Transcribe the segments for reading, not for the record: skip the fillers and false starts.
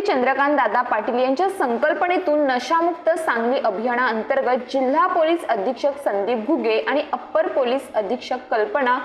चंद्रकांत दादा पाटील यांच्या संकल्पनेतून नशामुक्त सांगली अभियानाअंतर्गत जिल्हा पोलीस अधीक्षक संदीप घुगे आणि अप्पर पोलीस अधीक्षक कल्पना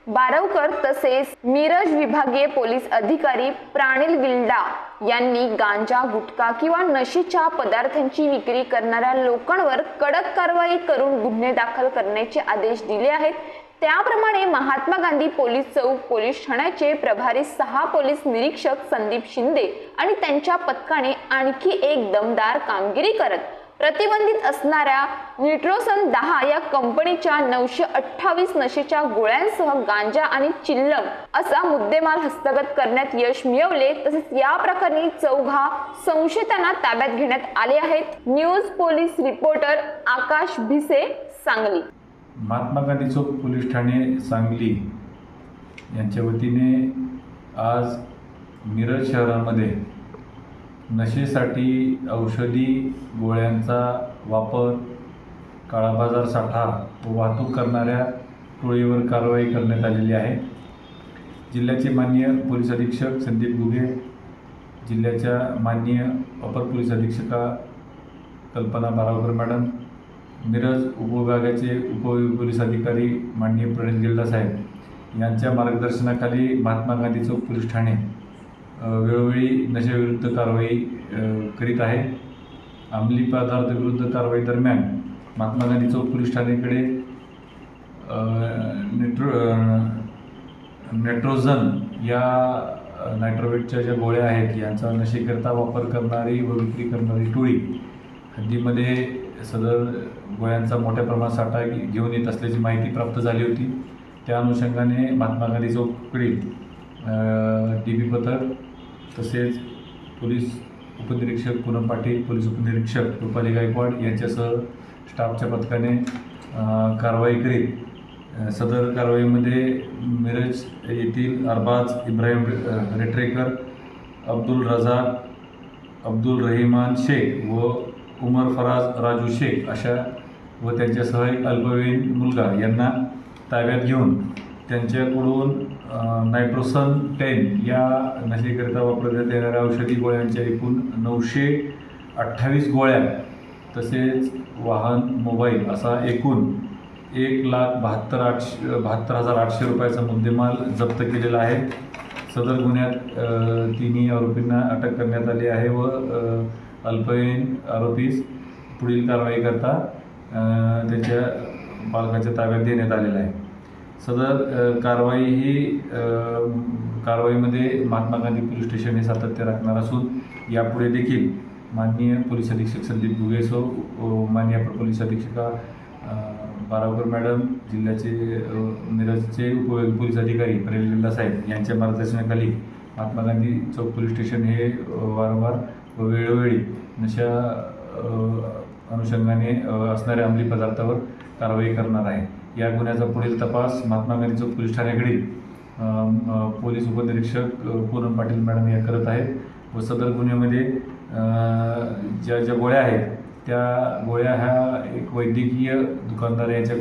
बारवकर तसेच मिरज विभागीय पोलीस अधिकारी प्राणिल गिल्डा यांनी गांजा, गुटखा किंवा नशेच्या पदार्थांची विक्री करणाऱ्या लोकांवर कडक कारवाई करून गुन्हे दाखल करण्याचे आदेश दिले आहेत। त्याप्रमाणे महात्मा गांधी पोलीस चौक पोलीस ठाण्याचे प्रभारी 6 पोलीस निरीक्षक संदीप शिंदे आणि त्यांच्या पथकाने आणखी एक दमदार कामगिरी करत प्रतिबंधित असणाऱ्या निट्रोसन 10 या कंपनीच्या 928 नशेच्या गोळ्यांसह गांजा आणि चिल्लम असा मुद्देमाल हस्तगत करण्यात यश मिळवले। तसेच या प्रकरणी 4 संशयितांना ताब्यात घेण्यात आले आहेत। न्यूज पोलीस रिपोर्टर आकाश भिसे, सांगली। महात्मा गांधी चौक पोलीस ठाणे सांगली यांच्या वतीने आज मिरज शहरामध्ये नशेसाठी औषधी गोळ्यांचा वापर, काळा बाजार साठा व वाहतूक करणाऱ्या टोळीवर कारवाई करण्यात आलेली आहे। जिल्ह्याचे माननीय पोलीस अधीक्षक संदीप घुगे, जिल्ह्याच्या माननीय अपर पोलीस अधीक्षका कल्पना बारवकर मॅडम, मिरज उपविभागाचे उपपोलीस अधिकारी माननीय प्राणिल गिल्डा साहेब यांच्या मार्गदर्शनाखाली महात्मा गांधी चौक पोलीस ठाणे वेळोवेळी नशेविरुद्ध कारवाई करीत आहे। अंमली पदार्थ विरुद्ध कारवाई दरम्यान महात्मा गांधी चौक पोलीस ठाणेकडे नेट्रोझन या नायट्रोवेटच्या ज्या गोळ्या आहेत यांचा नशेकरता वापर करणारी व विक्री करणारी टोळी हद्दीमध्ये सदर गोळ्यांचा मोठ्या प्रमाणात साठा घेऊन येत असल्याची माहिती प्राप्त झाली होती। त्या अनुषंगाने महात्मा गांधी चौककडील DB पथक तसेच पोलीस उपनिरीक्षक पूनम पाटील, पोलीस उपनिरीक्षक रुपाली गायकवाड यांच्यासह स्टाफच्या पथकाने कारवाई करीत सदर कारवाईमध्ये मिरज येथील अरबाज इब्राहिम रेट्रेकर, अब्दुल रजाक, अब्दुल रहिमान शेख व उमर फराज राजू शेख अशा व त्यांच्यासह एक अल्पवयीन मुलगा यांना ताब्यात घेऊन त्यांच्याकडून नायट्रोसन 10 या नशेकरिता वापरण्यात येणाऱ्या औषधी गोळ्यांच्या एकूण 928 गोळ्या तसेच वाहन, मोबाईल असा एकूण 1,72,800 रुपयाचा मुद्देमाल जप्त केलेला आहे। सदर गुन्ह्यात 3 आरोपींना अटक करण्यात आली आहे व अल्पवयीन आरोपीस पुढील कारवाई करता त्यांच्या पालकाच्या ताब्यात देण्यात आलेला आहे। सदर कारवाईमध्ये महात्मा गांधी पोलीस स्टेशन हे सातत्य राखणार असून यापुढे देखील माननीय पोलीस अधीक्षक संदीप घुगेसो, माननीय अपर पोलीस अधीक्षका बारवकर मॅडम, जिल्ह्याचे मिरजचे पोलीस अधिकारी प्राणिल गिल्डा साहेब यांच्या मार्गदर्शनाखाली महात्मा गांधी चौक पोलीस स्टेशन हे वारंवार व वेळोवेळी नशा अनुषंगाने असणाऱ्या अंमली पदार्थावर कारवाई करणार आहे। या गुन्ह्याचा पुढील तपास महात्मा गांधी चौक पोलीस ठाण्याकडील पोलीस उपनिरीक्षक पूनम पाटील मॅडम या करत आहेत व सदर गुन्ह्यामध्ये ज्या गोळ्या आहेत त्या गोळ्या ह्या एक वैद्यकीय दुकानदार यांच्या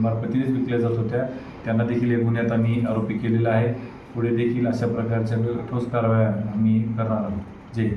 मार्फतीनेच विकल्या जात होत्या। त्यांना देखील या गुन्ह्यात आम्ही आरोपी केलेला आहे। पुढे देखील अशा प्रकारच्या ठोस कारवाया आम्ही करणार आहोत। जय